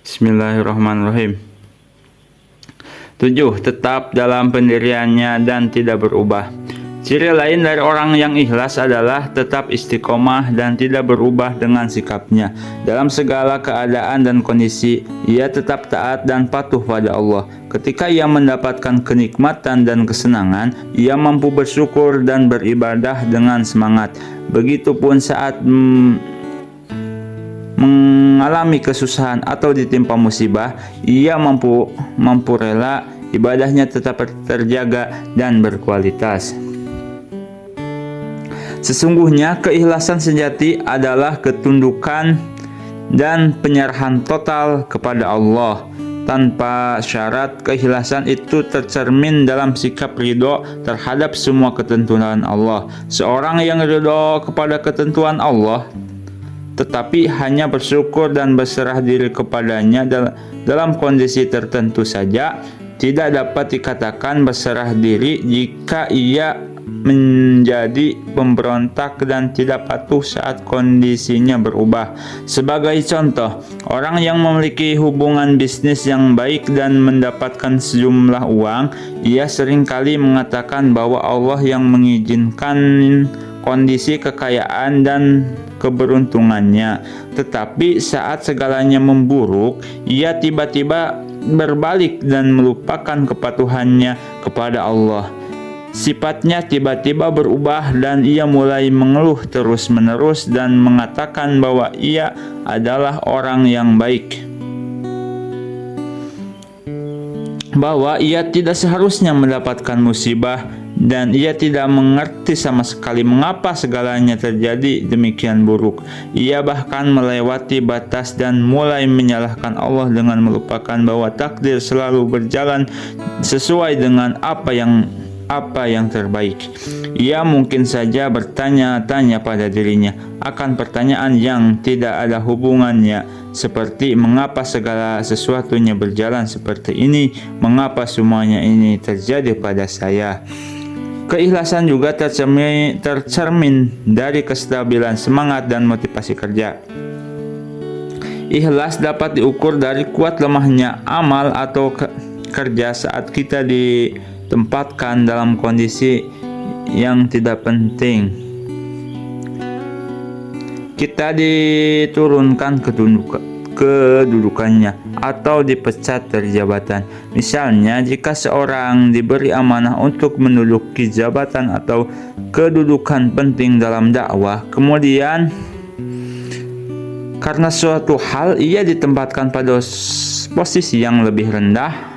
Bismillahirrahmanirrahim. 7. Tetap dalam pendiriannya dan tidak berubah. Ciri lain dari orang yang ikhlas adalah tetap istiqomah dan tidak berubah dengan sikapnya. Dalam segala keadaan dan kondisi, ia tetap taat dan patuh pada Allah. Ketika ia mendapatkan kenikmatan dan kesenangan, ia mampu bersyukur dan beribadah dengan semangat. Begitupun saat mengalami kesusahan atau ditimpa musibah, ia mampu rela, ibadahnya tetap terjaga dan berkualitas. Sesungguhnya keikhlasan sejati adalah ketundukan dan penyerahan total kepada Allah. Tanpa syarat, keikhlasan itu tercermin dalam sikap ridho terhadap semua ketentuan Allah. Seorang yang ridho kepada ketentuan Allah tetapi hanya bersyukur dan berserah diri kepadanya dalam kondisi tertentu saja, tidak dapat dikatakan berserah diri jika ia menjadi pemberontak dan tidak patuh saat kondisinya berubah. Sebagai contoh, orang yang memiliki hubungan bisnis yang baik dan mendapatkan sejumlah uang, ia seringkali mengatakan bahwa Allah yang mengizinkan kondisi kekayaan dan keberuntungannya. Tetapi saat segalanya memburuk, ia tiba-tiba berbalik dan melupakan kepatuhannya kepada Allah. Sifatnya tiba-tiba berubah dan ia mulai mengeluh terus-menerus dan mengatakan bahwa ia adalah orang yang baik, bahwa ia tidak seharusnya mendapatkan musibah, dan ia tidak mengerti sama sekali mengapa segalanya terjadi demikian buruk. Ia bahkan melewati batas dan mulai menyalahkan Allah dengan melupakan bahwa takdir selalu berjalan sesuai dengan apa yang terbaik. Ia mungkin saja bertanya-tanya pada dirinya akan pertanyaan yang tidak ada hubungannya, seperti mengapa segala sesuatunya berjalan seperti ini, mengapa semuanya ini terjadi pada saya. Keikhlasan juga tercermin dari kestabilan semangat dan motivasi kerja. Ikhlas dapat diukur dari kuat lemahnya amal atau kerja saat kita ditempatkan dalam kondisi yang tidak penting. Kita diturunkan kedudukannya atau dipecat dari jabatan. Misalnya, jika seorang diberi amanah untuk menduduki jabatan atau kedudukan penting dalam dakwah, kemudian karena suatu hal ia ditempatkan pada posisi yang lebih rendah,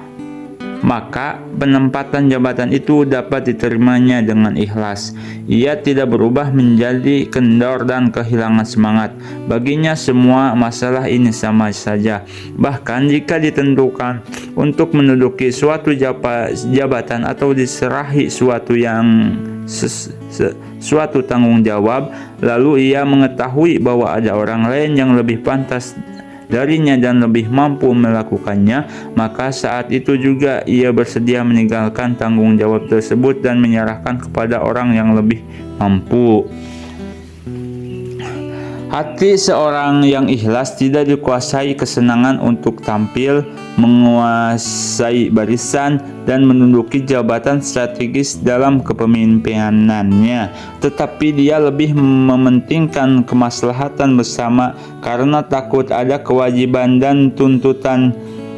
maka penempatan jabatan itu dapat diterimanya dengan ikhlas. Ia tidak berubah menjadi kendor dan kehilangan semangat. Baginya semua masalah ini sama saja. Bahkan jika ditentukan untuk menduduki suatu jabatan atau diserahi suatu tanggung jawab, lalu ia mengetahui bahwa ada orang lain yang lebih pantas darinya dan lebih mampu melakukannya, maka saat itu juga ia bersedia meninggalkan tanggung jawab tersebut dan menyerahkan kepada orang yang lebih mampu. Hati seorang yang ikhlas tidak dikuasai kesenangan untuk tampil, menguasai barisan, dan menduduki jabatan strategis dalam kepemimpinannya, tetapi dia lebih mementingkan kemaslahatan bersama karena takut ada kewajiban dan tuntutan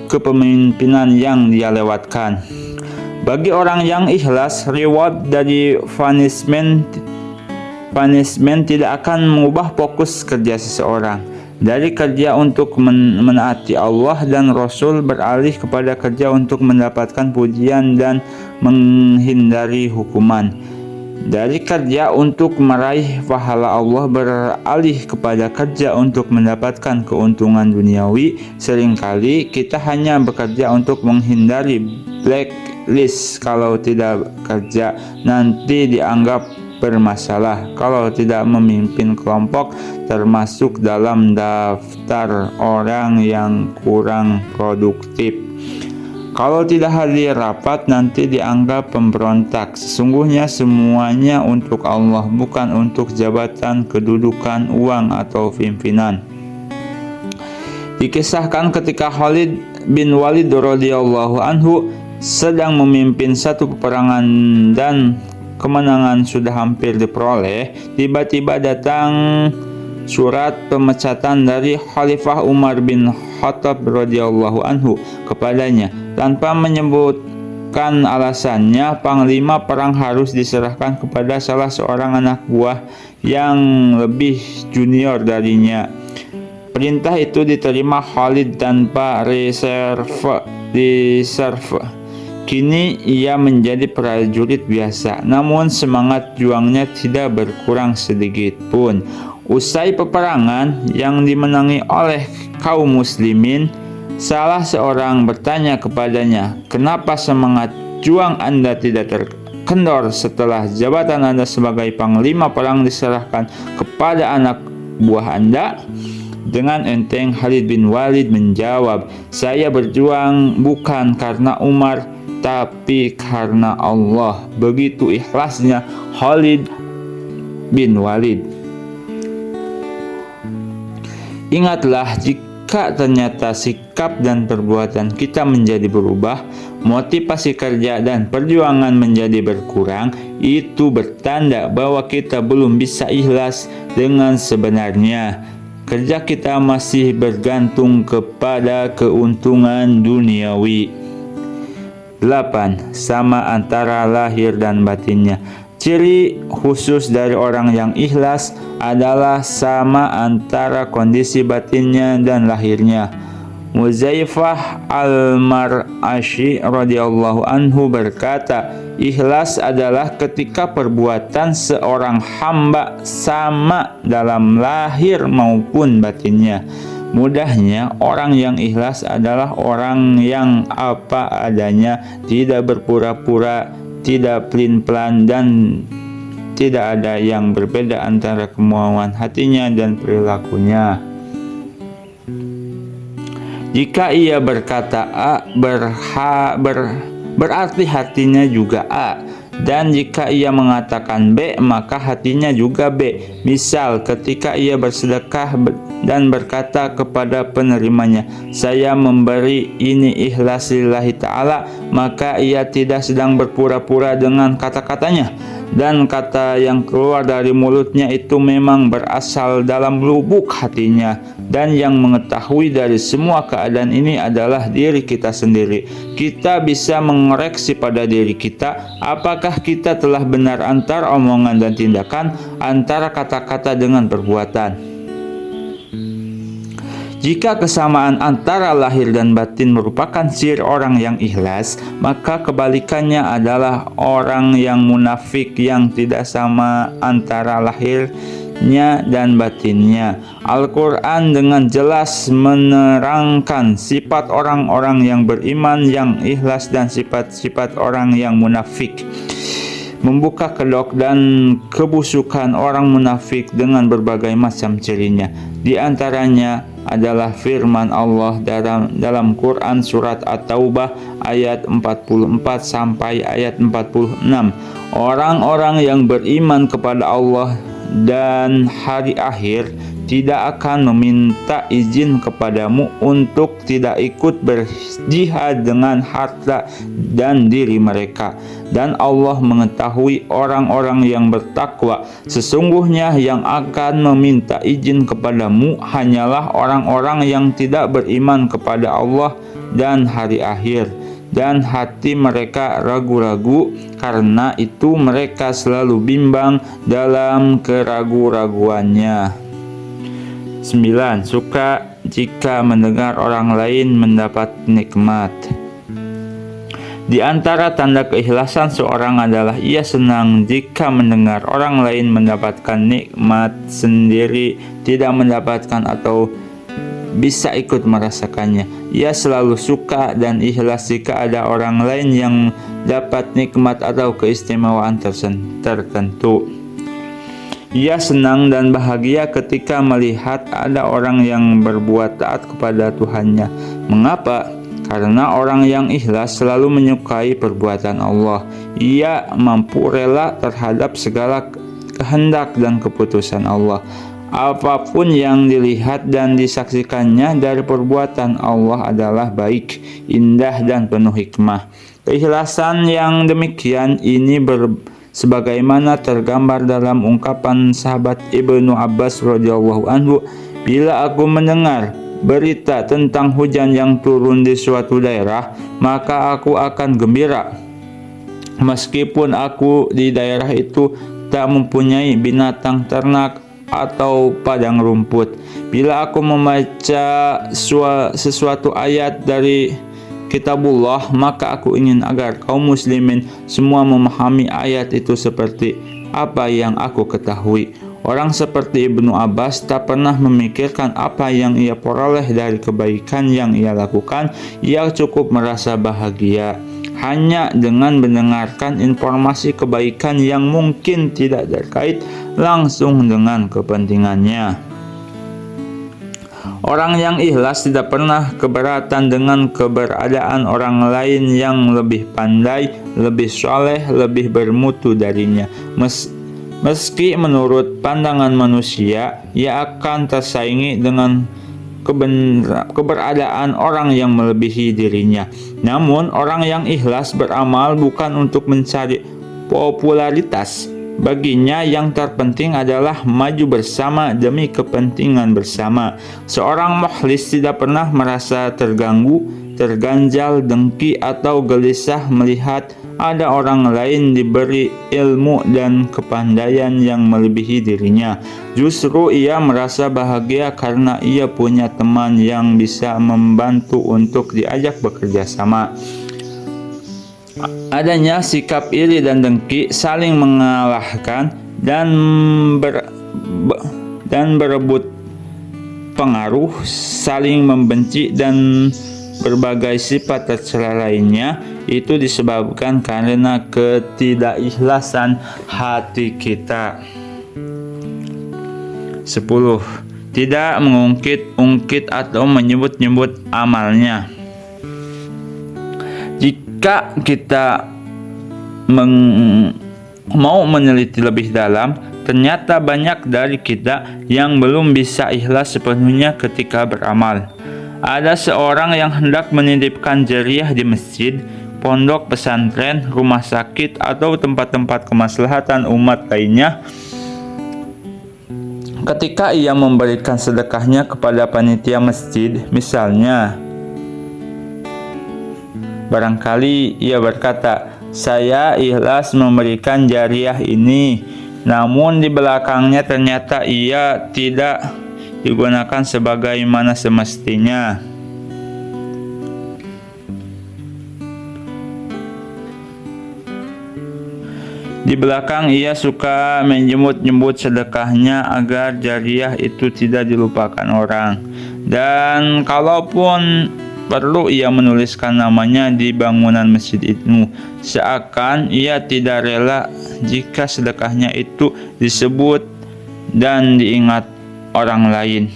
kepemimpinan yang dia lewatkan. Bagi orang yang ikhlas, reward dari punishment tidak akan mengubah fokus kerja seseorang dari kerja untuk menaati Allah dan Rasul beralih kepada kerja untuk mendapatkan pujian dan menghindari hukuman. Dari kerja untuk meraih pahala Allah beralih kepada kerja untuk mendapatkan keuntungan duniawi. Seringkali kita hanya bekerja untuk menghindari blacklist. Kalau tidak kerja nanti dianggap bermasalah. Kalau tidak memimpin kelompok termasuk dalam daftar orang yang kurang produktif. Kalau tidak hadir rapat nanti dianggap pemberontak. Sesungguhnya semuanya untuk Allah, bukan untuk jabatan, kedudukan, uang, atau pimpinan. Dikisahkan ketika Khalid bin Walid radhiyallahu anhu sedang memimpin satu peperangan dan kemenangan sudah hampir diperoleh, tiba-tiba datang surat pemecatan dari Khalifah Umar bin Khattab radhiyallahu anhu kepadanya. Tanpa menyebutkan alasannya, panglima perang harus diserahkan kepada salah seorang anak buah yang lebih junior darinya. Perintah itu diterima Khalid tanpa reserve. Kini ia menjadi prajurit biasa, namun semangat juangnya tidak berkurang sedikit pun. Usai peperangan yang dimenangi oleh kaum muslimin, salah seorang bertanya kepadanya, "Kenapa semangat juang Anda tidak terkendor setelah jabatan Anda sebagai panglima perang diserahkan kepada anak buah Anda?" Dengan enteng Khalid bin Walid menjawab, "Saya berjuang bukan karena Umar, tapi karena Allah." Begitu ikhlasnya Khalid bin Walid. Ingatlah, jika ternyata sikap dan perbuatan kita menjadi berubah, motivasi kerja dan perjuangan menjadi berkurang, itu bertanda bahwa kita belum bisa ikhlas dengan sebenarnya. Kerja kita masih bergantung kepada keuntungan duniawi. 8. Sama antara lahir dan batinnya. Ciri khusus dari orang yang ikhlas adalah sama antara kondisi batinnya dan lahirnya. Muzaifah al-Mar'ashi radhiyallahu anhu berkata, ikhlas adalah ketika perbuatan seorang hamba sama dalam lahir maupun batinnya. Mudahnya, orang yang ikhlas adalah orang yang apa adanya, tidak berpura-pura, tidak pelin-pelan, dan tidak ada yang berbeda antara kemauan hatinya dan perilakunya. Jika ia berkata A, berarti hatinya juga A. Dan jika ia mengatakan B, maka hatinya juga B. Misal, ketika ia bersedekah dan berkata kepada penerimanya, "Saya memberi ini ikhlas lillahi ta'ala," maka ia tidak sedang berpura-pura dengan kata-katanya. Dan kata yang keluar dari mulutnya itu memang berasal dalam lubuk hatinya. Dan yang mengetahui dari semua keadaan ini adalah diri kita sendiri. Kita bisa mengoreksi pada diri kita, apakah kita telah benar antara omongan dan tindakan, antara kata-kata dengan perbuatan. Jika kesamaan antara lahir dan batin merupakan ciri orang yang ikhlas, maka kebalikannya adalah orang yang munafik yang tidak sama antara lahirnya dan batinnya. Al-Quran dengan jelas menerangkan sifat orang-orang yang beriman yang ikhlas dan sifat-sifat orang yang munafik. Membuka kedok dan kebusukan orang munafik dengan berbagai macam cirinya. Di antaranya adalah firman Allah dalam Quran surat At-Taubah ayat 44 sampai ayat 46. Orang-orang yang beriman kepada Allah dan hari akhir tidak akan meminta izin kepadamu untuk tidak ikut berjihad dengan harta dan diri mereka. Dan Allah mengetahui orang-orang yang bertakwa. Sesungguhnya yang akan meminta izin kepadamu hanyalah orang-orang yang tidak beriman kepada Allah dan hari akhir, dan hati mereka ragu-ragu, karena itu mereka selalu bimbang dalam keraguan-raguannya. 9. Suka jika mendengar orang lain mendapat nikmat. Di antara tanda keikhlasan seorang adalah ia senang jika mendengar orang lain mendapatkan nikmat sendiri tidak mendapatkan atau bisa ikut merasakannya. Ia selalu suka dan ikhlas jika ada orang lain yang dapat nikmat atau keistimewaan tertentu. Ia senang dan bahagia ketika melihat ada orang yang berbuat taat kepada Tuhannya. Mengapa? Karena orang yang ikhlas selalu menyukai perbuatan Allah. Ia mampu rela terhadap segala kehendak dan keputusan Allah. Apapun yang dilihat dan disaksikannya dari perbuatan Allah adalah baik, indah, dan penuh hikmah. Keikhlasan yang demikian ini sebagaimana tergambar dalam ungkapan sahabat Ibnu Abbas radhiyallahu anhu, "Bila aku mendengar berita tentang hujan yang turun di suatu daerah, maka aku akan gembira, meskipun aku di daerah itu tak mempunyai binatang ternak atau padang rumput. Bila aku membaca sesuatu ayat dari Kitabullah, maka aku ingin agar kaum muslimin semua memahami ayat itu seperti apa yang aku ketahui." Orang seperti Ibnu Abbas tak pernah memikirkan apa yang ia peroleh dari kebaikan yang ia lakukan. Ia cukup merasa bahagia hanya dengan mendengarkan informasi kebaikan yang mungkin tidak terkait langsung dengan kepentingannya. Orang yang ikhlas tidak pernah keberatan dengan keberadaan orang lain yang lebih pandai, lebih soleh, lebih bermutu darinya. Meski menurut pandangan manusia, ia akan tersaingi dengan keberadaan orang yang melebihi dirinya. Namun, orang yang ikhlas beramal bukan untuk mencari popularitas. Baginya yang terpenting adalah maju bersama demi kepentingan bersama. Seorang mukhlis tidak pernah merasa terganggu, terganjal, dengki, atau gelisah melihat ada orang lain diberi ilmu dan kepandaian yang melebihi dirinya. Justru ia merasa bahagia karena ia punya teman yang bisa membantu untuk diajak bekerja sama. Adanya sikap iri dan dengki, saling mengalahkan dan berebut pengaruh, saling membenci, dan berbagai sifat tercela lainnya, itu disebabkan karena ketidakikhlasan hati kita. 10. Tidak mengungkit-ungkit atau menyebut-nyebut amalnya. Jika kita mau meneliti lebih dalam, ternyata banyak dari kita yang belum bisa ikhlas sepenuhnya ketika beramal. Ada seorang yang hendak menitipkan jariah di masjid, pondok pesantren, rumah sakit, atau tempat-tempat kemaslahatan umat lainnya. Ketika ia memberikan sedekahnya kepada panitia masjid, misalnya, barangkali ia berkata, "Saya ikhlas memberikan jariah ini," namun di belakangnya ternyata ia tidak digunakan sebagaimana semestinya. Di belakang ia suka menyebut-nyebut sedekahnya agar jariah itu tidak dilupakan orang. Dan kalaupun perlu ia menuliskan namanya di bangunan masjid itu, seakan ia tidak rela jika sedekahnya itu disebut dan diingat orang lain.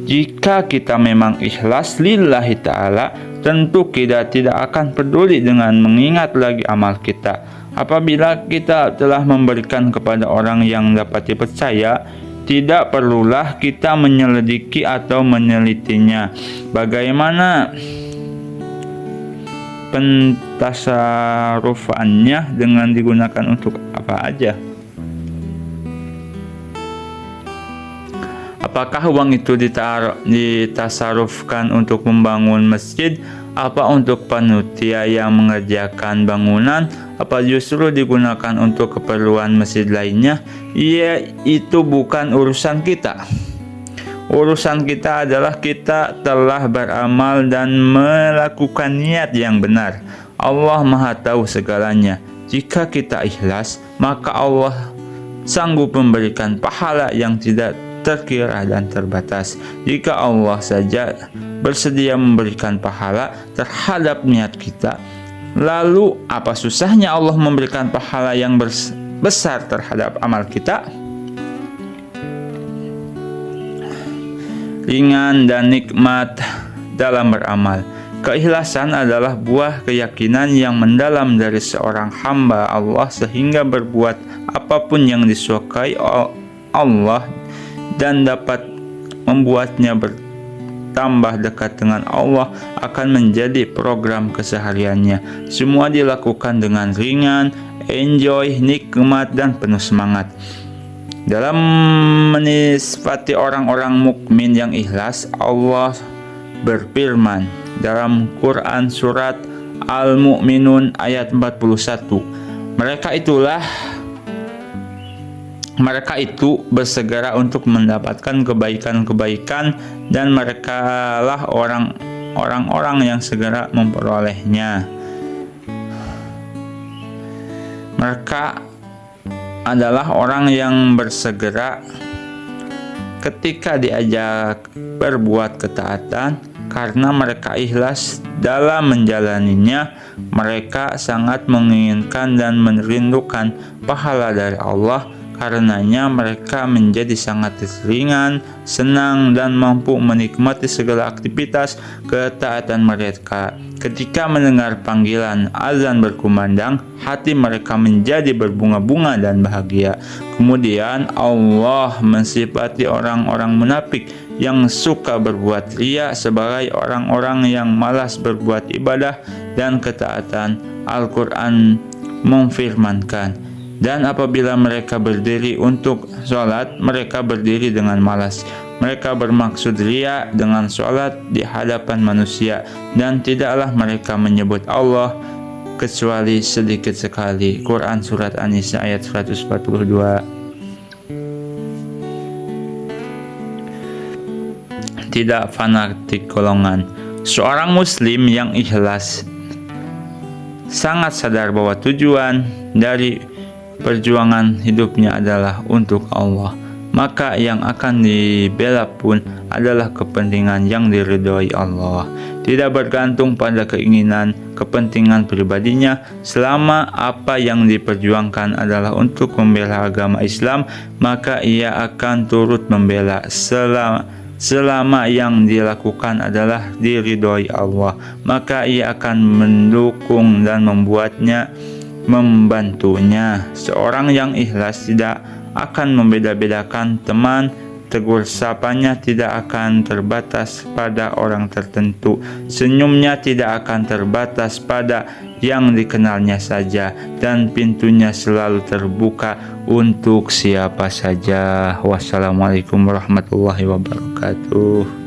Jika kita memang ikhlas lillahi ta'ala, tentu kita tidak akan peduli dengan mengingat lagi amal kita. Apabila kita telah memberikan kepada orang yang dapat dipercaya, tidak perlulah kita menyelidiki atau menelitinya. Bagaimana pentasarufannya dengan digunakan untuk apa aja? Apakah uang itu ditasarufkan untuk membangun masjid? Apa untuk panitia yang mengerjakan bangunan? Apa justru digunakan untuk keperluan masjid lainnya? Itu bukan urusan kita. Urusan kita adalah kita telah beramal dan melakukan niat yang benar. Allah Maha Tahu segalanya. Jika kita ikhlas, maka Allah sanggup memberikan pahala yang tidak terkira dan terbatas. Jika Allah saja bersedia memberikan pahala terhadap niat kita, lalu apa susahnya Allah memberikan pahala yang besar terhadap amal kita? Ringan dan nikmat dalam beramal. Keikhlasan adalah buah keyakinan yang mendalam dari seorang hamba Allah sehingga berbuat apapun yang disukai Allah dan dapat membuatnya bertambah dekat dengan Allah akan menjadi program kesehariannya. Semua dilakukan dengan ringan, enjoy, nikmat, dan penuh semangat. Dalam menisbati orang-orang mukmin yang ikhlas, Allah berfirman dalam Quran surat Al-Mu'minun ayat 41, mereka itu bersegera untuk mendapatkan kebaikan-kebaikan, dan merekalah orang-orang yang segera memperolehnya. Mereka adalah orang yang bersegera ketika diajak berbuat ketaatan, karena mereka ikhlas dalam menjalaninya. Mereka sangat menginginkan dan merindukan pahala dari Allah. Karenanya mereka menjadi sangat ringan, senang, dan mampu menikmati segala aktivitas ketaatan mereka. Ketika mendengar panggilan azan berkumandang, hati mereka menjadi berbunga-bunga dan bahagia. Kemudian Allah mensifati orang-orang munafik yang suka berbuat riya sebagai orang-orang yang malas berbuat ibadah dan ketaatan. Al-Quran memfirmankan, dan apabila mereka berdiri untuk sholat, mereka berdiri dengan malas. Mereka bermaksud riya dengan sholat di hadapan manusia, dan tidaklah mereka menyebut Allah kecuali sedikit sekali. Quran surat An-Nisa ayat 142. Tidak fanatik golongan. Seorang muslim yang ikhlas sangat sadar bahwa tujuan dari perjuangan hidupnya adalah untuk Allah, maka yang akan dibela pun adalah kepentingan yang diridhoi Allah, tidak bergantung pada keinginan kepentingan pribadinya. Selama apa yang diperjuangkan adalah untuk membela agama Islam, maka ia akan turut membela selama yang dilakukan adalah diridhoi Allah, maka ia akan mendukung dan membantunya. Seorang yang ikhlas tidak akan membeda-bedakan teman, tegur sapanya tidak akan terbatas pada orang tertentu, senyumnya tidak akan terbatas pada yang dikenalnya saja, dan pintunya selalu terbuka untuk siapa saja. Wassalamualaikum warahmatullahi wabarakatuh.